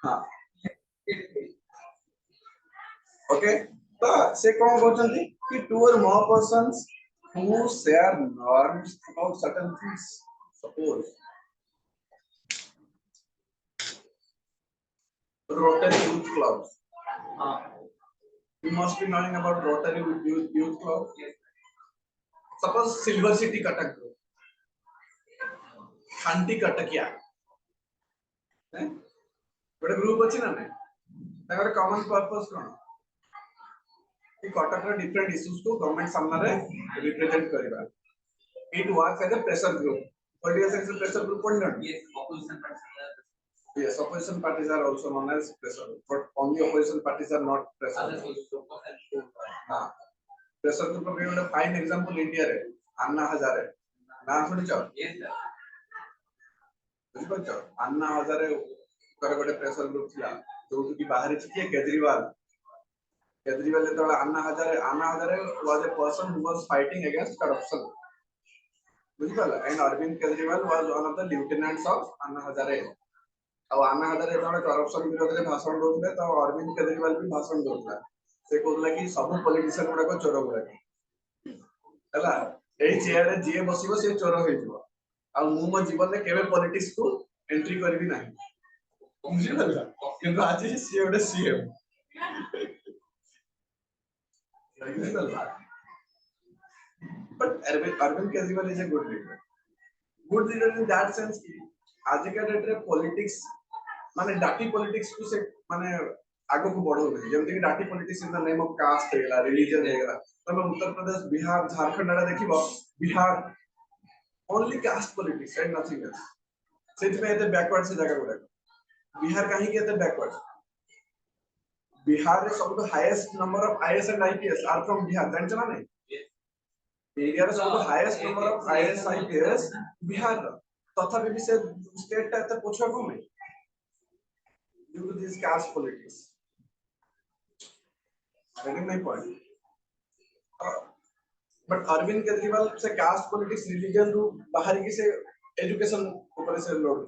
हाँ ओके तो से कौन बोलते कि two or more persons who share norms about certain things. Suppose Rotary Youth Clubs. You must be knowing about Rotary Youth Club. Suppose Silver City Cuttack Group, Khanti Cuttackia. गोटे group अच्छी ना नहीं common purpose कौन कि Cuttack different issues को government सामने represent करबा it works as a pressure group political science pressure group पढ़ लो yes opposition parties are also known as pressure group but only opposition parties are not pressure group हां pressure group में ଗୋଟେ fine example India रे अन्ना हजारे ना सुनि छ बुझ छ अन्ना हजारे कर गोटे प्रेशर ग्रुप थिला जो कि बाहर छी केजरीवाल तो Anna Hazare was a person who was fighting against corruption बुझ पाला and Arvind Kejriwal was one of the lieutenants of Anna Hazare अब अन्ना हजारे तो करप्शन विरोध रे भाषण दोले तो अरविंद केजरीवाल भी भाषण दोला से कहला कि सब पॉलिटिशियन गुडा को चोर गुडा हला एई चेयर रे जे बसिबो से चोर होई जिवो आ मु मो जीवन में केबे पॉलिटिक्स को एंट्री करबी नाही मुझे लगा कि आज ही सी ओडे CM but Arvind Kejriwal is a good leader in that sense कि आज के डेट रे पॉलिटिक्स माने डाटी पॉलिटिक्स को से माने आगो को बढ़ो नहीं जेमते कि डाटी politics in the name of caste हेला रिलीजन हेला तमे उत्तर प्रदेश बिहार झारखंड आडा देखिबो Bihar only caste politics and nothing else सेट में एते बैकवर्ड से जगह गुडा बिहार काहे के एते बैकवर्ड बिहार रे सब highest number of IAS and IPS are from Bihar जानछ ना नहीं इंडिया रे सब highest number of IAS IPS Bihar तथापि भी से स्टेट ता एते पछुआ कम है due to this caste politics getting my point but Arvind Kejriwal से caste politics religion रू बाहर की से एजुकेशन ऊपर से लोड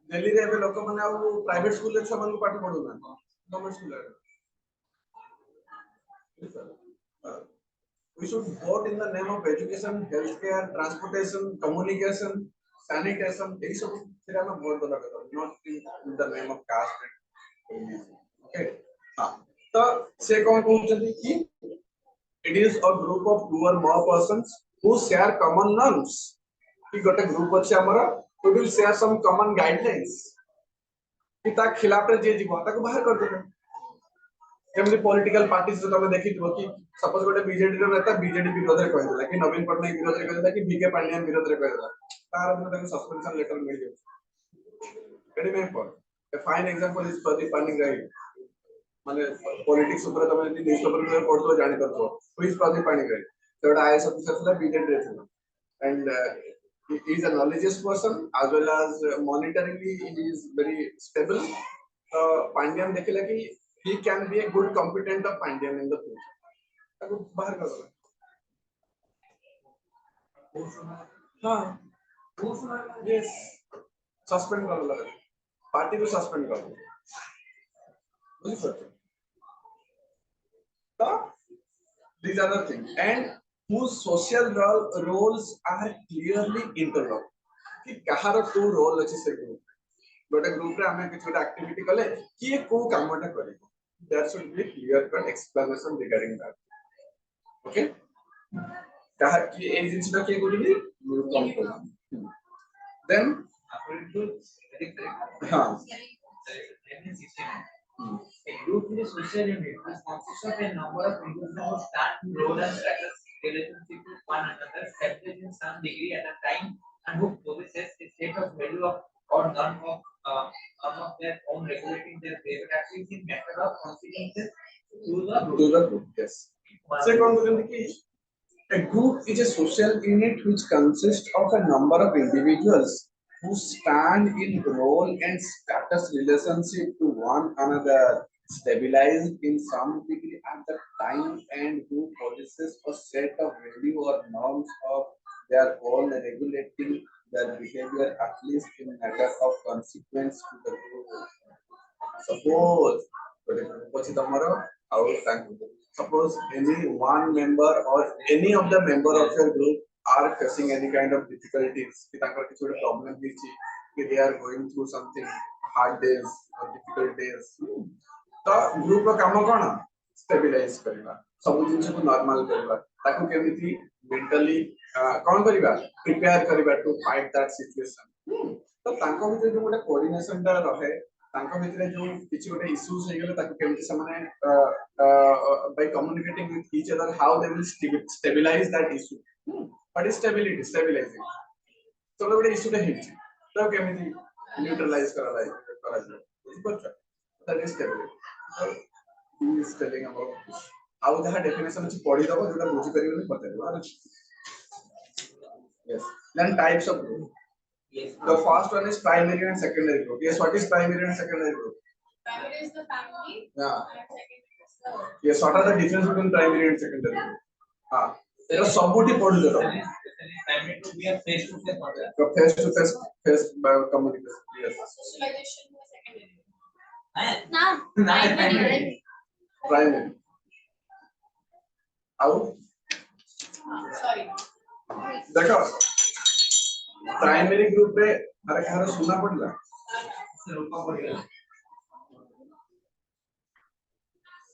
दिल्ली रे लोक माने आ प्राइवेट स्कूल रे छमन को पाठ पढु ना गवर्नमेंट स्कूल रे we should vote in the name of education healthcare transportation communication sanitation ei सब सेरा में बहुत बड़ा करता not in the name of caste and religion okay हां तो से कौन कहउछथि कि it is a group of two or more persons who share common norms कि गोटे ग्रुप अछि हमरा who will share some common guidelines कि ता खिलाफ रे जे जीव ता को बाहर कर देबे केमली पॉलिटिकल पार्टी से तमे देखिथबो कि सपोज गोटे बीजेडी रो नेता बीजेडी विरोध रे कहि देला कि नवीन पटनायक विरोध रे कहि देला कि बीके पांड्यान विरोध रे कहि देला तार अपने ताको सस्पेंशन लेटर मिल गयो एडी में पर a fine example is Pradeep Panigrahi माने पॉलिटिक्स ऊपर तमे यदि न्यूज़पेपर में पढतो जानि करतो हु इज प्रदीप पाणिग्राही तो आईएएस ऑफिसर था बीजेडी रे था and he is a knowledgeous person as well as monetarily he is very stable Pandian देखिला कि he can be a good competent of Pandian in the future. ताको बाहर कर दो हाँ yes सस्पेंड कर दो पार्टी को सस्पेंड कर दो बुझ सकते तो these are the things and whose social roles are clearly interlocked कि कहार को रोल अछि से ग्रुप गोटे ग्रुप रे हमें किछ गोटे एक्टिविटी कले कि को कामटा करिवो there should be clear cut explanation regarding that okay कहा कि ए जिंस का के गुडी then हां a group is a social unit which consists of a number of individuals who stand role and status relationship to one another established in some degree at a time and who possesses a set of value of or none of their own regulating their private activities in matter of consequences to the group. Yes. Second, a group is a social unit which consists of a number of individuals who stand in role and status relationship to one another, stabilized in some degree at the time, and who possesses a set of value or norms of their own regulating their behavior at least in matter of consequence to the group. suppose પછી તમારો suppose any one member or any of the member of your group are facing any kind of difficulties कि तांकर किसी ଗୋଟେ problem ହେଇଛି कि they are going through something hard days or difficult days तो group ର କାମ କଣ stabilize କରିବା ସବୁ ଜିନିଷ को normal କରିବା ताको केमिति mentally कौन କରିବା prepare କରିବା to fight that situation तो तांको ଭିତରେ जो ଗୋଟେ coordination ଟା रहे तांको भितरे जो किछि गोटे इश्यूज हे गेले ताको केमति समाने by communicating with each other how they will stabilize that issue what is stabilizing तो गोटे इश्यू टे हेछि तो केमति न्यूट्रलाइज करा जाय बुझिपछ that is stability he is telling about this आउ जहा डेफिनेशन अछि पढि दबो जोटा बुझि परिबो नि बतेबो yes then types of group. Yes. The first one is primary and secondary group. Yes, what is primary and secondary group? Primary is the family. Yeah. And secondary is the. Yes, what are the difference between primary and secondary group? हाँ, तो सबूटी पढ़ लो तो. Primary to be a face to face model. The face to face by communication. Yes. Socialization is secondary. Nah, primary. Primary. How? Sorry. देखो. Primary group रे अरे कहार सुना पड़ला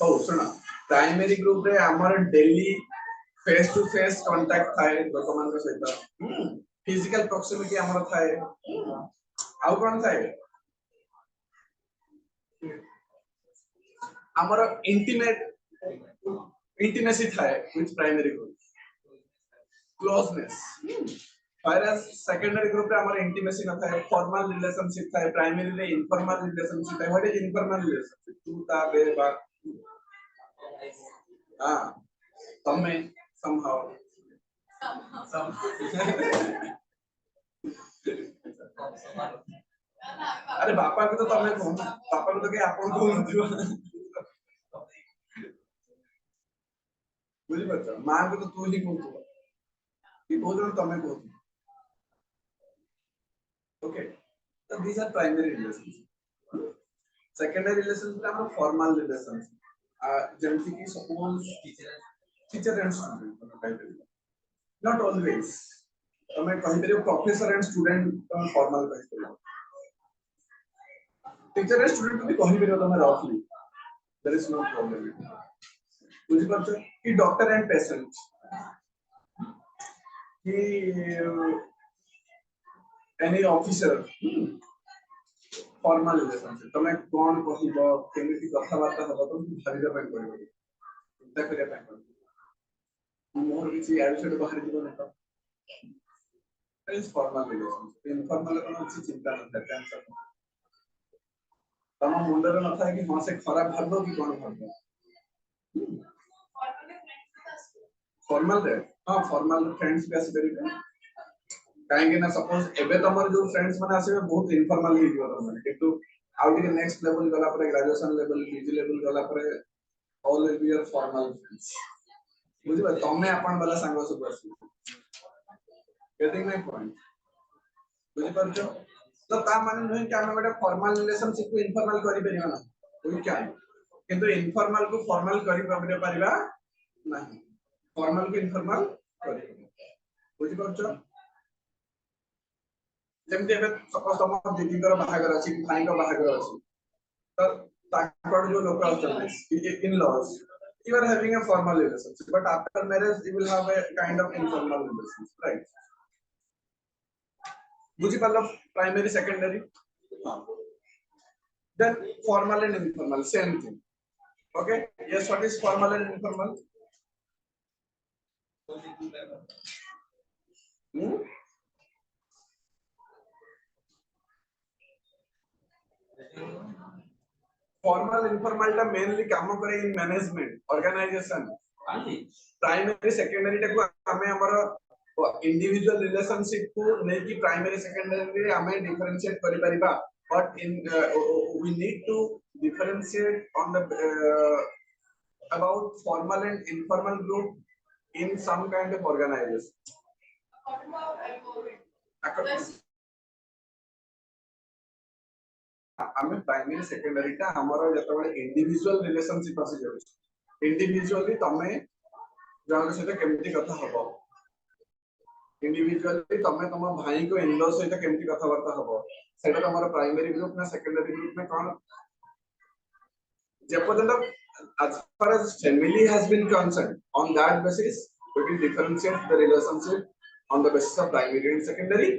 तो सुना प्राइमरी ग्रुप रे हमर daily face to face contact थाए लोकमान के सहित फिजिकल प्रॉक्सिमिटी हमर थाए आउ कोन थाए हमर इंटिमेसी थाए with primary group closeness whereas secondary group रे हमर इंटीमेसी न था फॉर्मल रिलेशनशिप था प्राइमरी रे इनफॉर्मल रिलेशनशिप है व्हाट इज इनफॉर्मल रिलेशनशिप तू ता बे बा हां तमे somehow अरे बापा को तो तमे को पापा को तो के आपन को नथिबो बुझि पछ मां को तो तू ही कहू कि बहुत तमे कहू Okay, so these are primary relations. Secondary relations are formal relations. Generally, suppose teacher and student. Not always. मैं कहीं पे professor and student formal कहते हैं. Teacher and student को भी कहीं पे तो मैं roughly. There is no problem. मुझे पता है कि doctor and patient. कि any officer formal relationship तमे कोन कहिबो केमिति कथा बार्ता हबो त भाबिबा ପାଇଁ पड़िबो चिंता करिया ପାଇଁ पड़िबो मोर किछि एडुकेट बाहर जीव नै त इज फॉर्मल रिलेशनशिप इनफॉर्मल कोन किछि चिंता न था टेंशन तम मुंडर न था कि हां से खराब भाबो कि कोन भाबो फॉर्मल रे हां फॉर्मल फ्रेंड्स भी आसी परिबे कहेंगे ना सपोज एबे तमर जो फ्रेंड्स माने आसीबे बहुत इनफॉर्मल ही दियो तमने किंतु आउट के नेक्स्ट लेवल गला पर ग्रेजुएशन लेवल पीजी लेवल गला पर all will be your formal friends बुझिबा तमे अपन वाला संग सब आसी गेटिंग माय पॉइंट बुझि परछो तो ता माने नहीं कि हम गोटे फॉर्मल रिलेशनशिप को इनफॉर्मल करि परिबा ना कोई क्या किंतु इनफॉर्मल को फॉर्मल करि परिबा नहीं फॉर्मल को इनफॉर्मल करि बुझि परछो जेमते एबे सपोज तम दीदी कर बाहागर अछि भाई कर बाहागर अछि तो ताकर जो लोक आछन in lodge you are having a formal relationship but after marriage you will have a kind of informal relationship right बुझी पालो primary secondary then formal and informal same thing okay yes what is formal and informal formal informal टा mainly काम करे in management organisation primary secondary टा को हमें हमर individual relationship को नै कि प्राइमरी सेकेंडरी रे हमें डिफरेंशिएट करि परिबा but in we need to differentiate on the about formal and informal group in some kind of organization आमे प्राइमरी सेकेंडरी टा हमरो जतबे इंडिविजुअल रिलेशनशिप आसी जाउछ इंडिविजुअली तमे जहां सहित केमती कथा हबो इंडिविजुअली तमे तम भाई को इन लॉ सहित केमती कथा वार्ता हबो सेटा तमरो प्राइमरी ग्रुप ना सेकेंडरी ग्रुप में कोन जेपर्यंत as far as family has been concerned on that basis we will differentiate the relationship on the basis of primary and secondary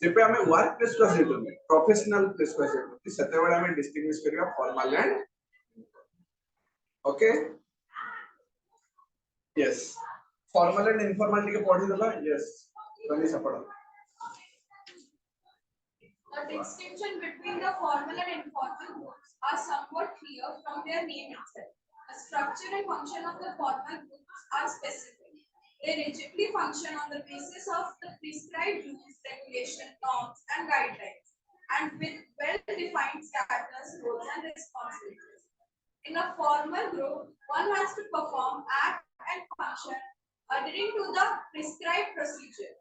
जेपे हमें वर्क प्लेस को जेतो प्रोफेशनल प्लेस को जेतो सेते बेला हमें डिस्टिंग्विश करिया formal and okay yes formal and informal के पढ़ी देला यस तनी सपड़ The distinction between the formal and informal groups are somewhat clear from their name itself. The structure and function of the formal groups are specific. They rigidly function on the basis of the prescribed rules, regulations, norms, and guidelines, and with well-defined status, roles, and responsibilities. In a formal group, one has to perform, act, and function adhering to the prescribed procedure.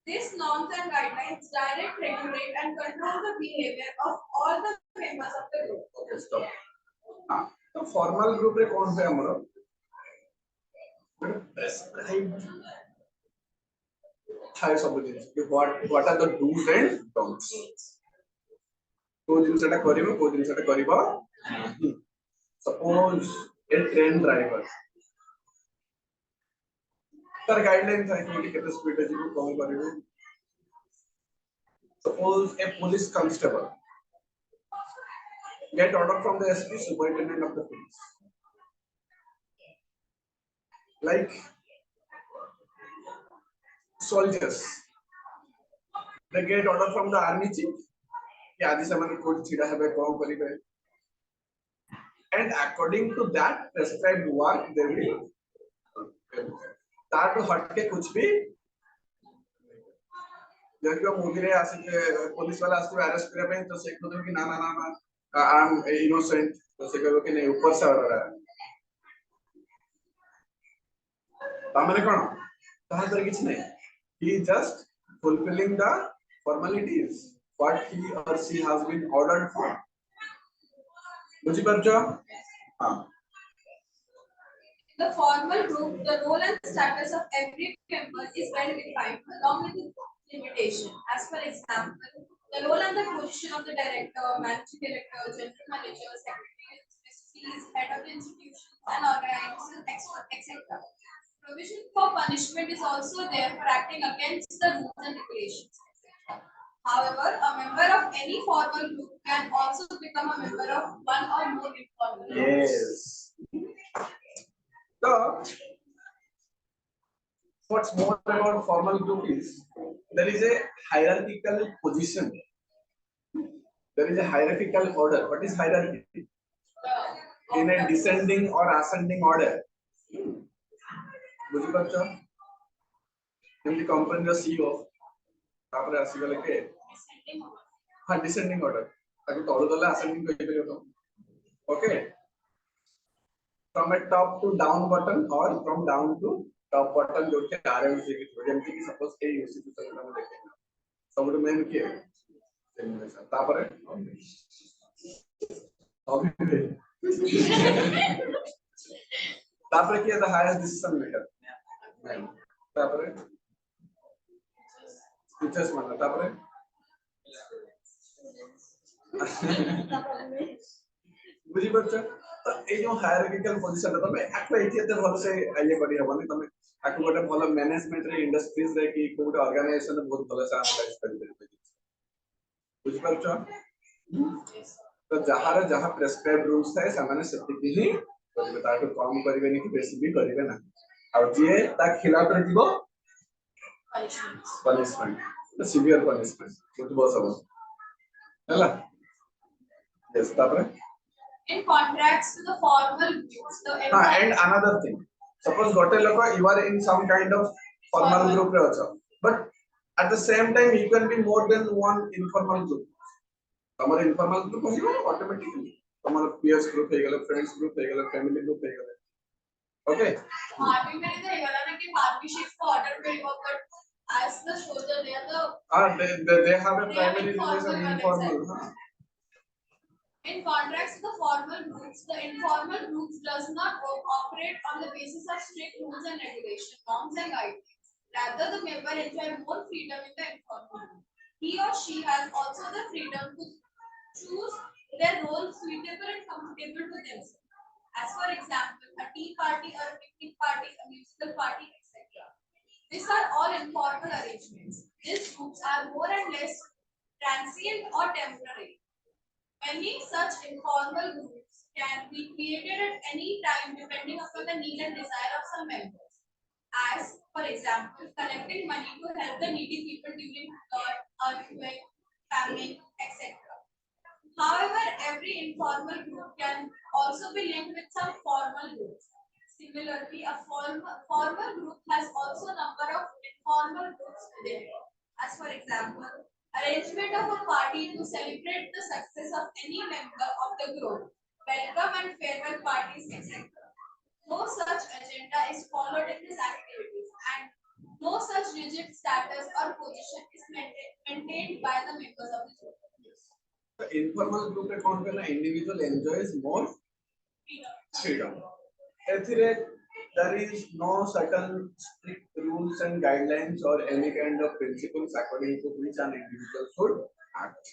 These norms and guidelines direct, regulate, and control the behavior of all the members of the group. Okay stop हां तो formal group रे कोन से हमरो prescribe थाय सब दिन what are the do's and don'ts को दिन सेटा करिवो को दिन सेटा करिवो सपोज ए ट्रेन ड्राइवर तर गाइडलाइन था कि केते स्पीड है जीको कम करिवो suppose a police constable get order from the SP superintendent of the police like soldiers they get order from the army chief कि आदि समय कोड छिड़ा है कौन करिबे and according to that prescribed work they will तार तो हट के कुछ भी जब को मूवी रे आसे पुलिस वाला आसे अरेस्ट करे पे तो से कहते कि ना ना ना आई एम इनोसेंट तो से कहबो कि नहीं ऊपर से ऑर्डर है तामने कोन ताहा तर किछ नहीं he is just fulfilling the formalities what he or she has been ordered for बुझी परछो हां In the formal group, the role and status of every member is well defined along with its limitation. As for example, the role and the position of the director, managing director, general manager, secretary, trustees, head of the institution, and organizations, etc. Provision for punishment is also there for acting against the rules and regulations. However, a member of any formal group can also become a member of one or more informal groups. yes so what's more about formal group is there is a hierarchical position there is a hierarchical order what is hierarchy in a descending or ascending order बुझी परछो जेमती company रो CEO तापर आसी गले के हां descending order ताको तळु दला ascending कहि परियो तो okay from a top to down button or from down to top button जो के आरएमसी की जेमती कि सपोज ए यूसीसी से हम देखे सबरो मेन के जेमती तापर तापर किया द हाईएस्ट डिसीजन मेकर तापर टीचर्स मानना तापर बुझी परछ तो ए जो हायरार्किकल पोजीशन तो मैं आको एते भल से ये करी हबनी तमे आको गोटे भल मैनेजमेंट रे इंडस्ट्रीज रे की कोड ऑर्गेनाइजेशन बहुत भल से एनालाइज करि देबे बुझी परछ तो जहार जहां प्रेस्क्राइब रूल्स है सामान्य सेटिक ही करबे ताको कम करबे नहीं कि बेसी भी करबे ना और जे ता खिलाफ रे जीवो पनिशमेंट तो सिवियर पनिशमेंट बहुत बहुत सब हैला यस तापर In contrast to the formal groups, the and another thing suppose gote loko you are in some kind of formal group re acha but at the same time you can be more than one informal group tamar informal group hoibo automatically tamar peers group he gele friends group he gele family group he gele okay army में तो ये वाला ना कि army shift को order करेगा but as the soldier they are the they have a primary relation informal In contrast to the formal groups, the informal groups does not operate on the basis of strict rules and regulation, norms and guidelines. Rather, the member enjoy more freedom in the informal group. He or she has also the freedom to choose their role suitable and comfortable to themselves. As for example, a tea party or a picnic party, a musical party, etc. These are all informal arrangements. These groups are more and less transient or temporary. Many such informal groups can be created at any time depending upon the need and desire of some members. As, for example, collecting money to help the needy people during flood, earthquake, famine, etc. However, every informal group can also be linked with some formal groups. Similarly, a formal group has also a number of informal groups within it. As for example, arrangement of a party to celebrate the success of any member of the group, welcome and farewell parties, etc. No such agenda is followed in these activities, and no such rigid status or position is maintained by the members of the group. The informal group account when an individual enjoys more freedom. Ethical, there is no certain strict rules and guidelines or any kind of principles according to which an individual should act.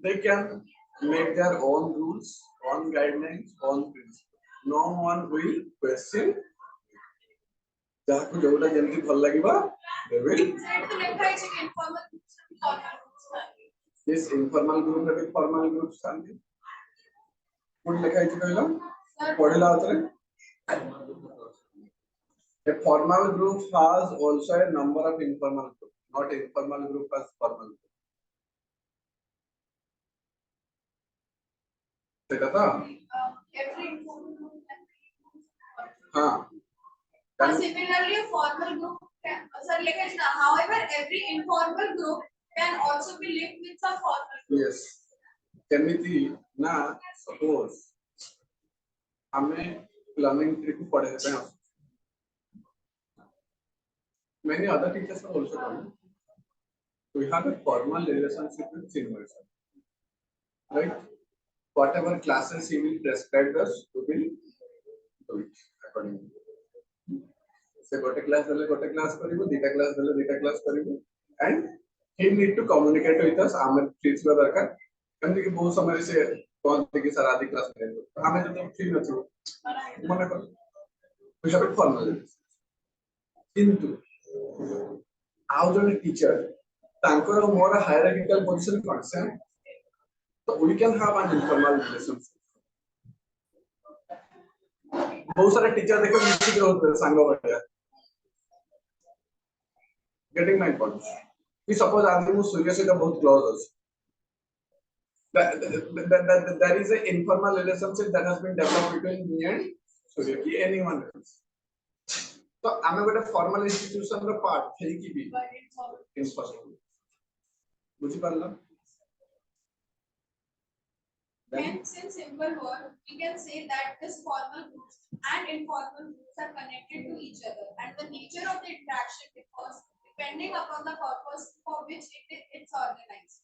They can make their own rules, own guidelines, own principles. No one will question. ଯାହାକୁ ଯୋଉଟା ଯେମିତି ଭଲ ଲାଗିବ, they will. Informal groups and formal groups. This informal group and formal groups ଥାନ୍ତି. କୋଉଠି ଲେଖା ହେଇଛି କହିଲ? ପଢିଲା ଆଉଥରେ. A formal group has also a number of informal groups, not informal group as formal group. सेटा था? Every informal group can be. हाँ. Similarly, a formal group can, however, every informal group can also be linked with some formal group. Yes. केमिति ना suppose हमें learning tree को पढ़े थे ना. Many other teachers have also come. We have a formal relationship with seniors, right? Whatever classes he will prescribe us, we will do it accordingly. से गोटे class देले गोटे क्लास करिवो, दीटा क्लास देले दीटा क्लास करिवो, and he need to communicate with us. हमें फ्रीज का दरकार. कभी कि बहुत समय से कौन थे कि सर आदि क्लास में हमें जब फ्री न थी, मना कर. We have a formal relationship. किंतु how do a teacher तांकर more hierarchical position concern, so we can have an informal relationship. बहुत सारे टीचर देखो मिस्टेक होते हैं संग बढ़िया. Getting my point. We suppose आज हम सूर्य से तो बहुत close है. There is an informal relationship that has been developed between me and Surya ki anyone else. तो आमे गोटे formal institution रो part थई की भी informal. बुझी पारला? Hence, in simple words, we can say that this formal groups and informal groups are connected to each other, and the nature of the interaction differs depending upon the purpose for which it's organized.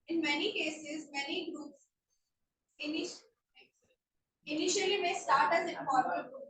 In many cases, many groups initially may start as informal groups.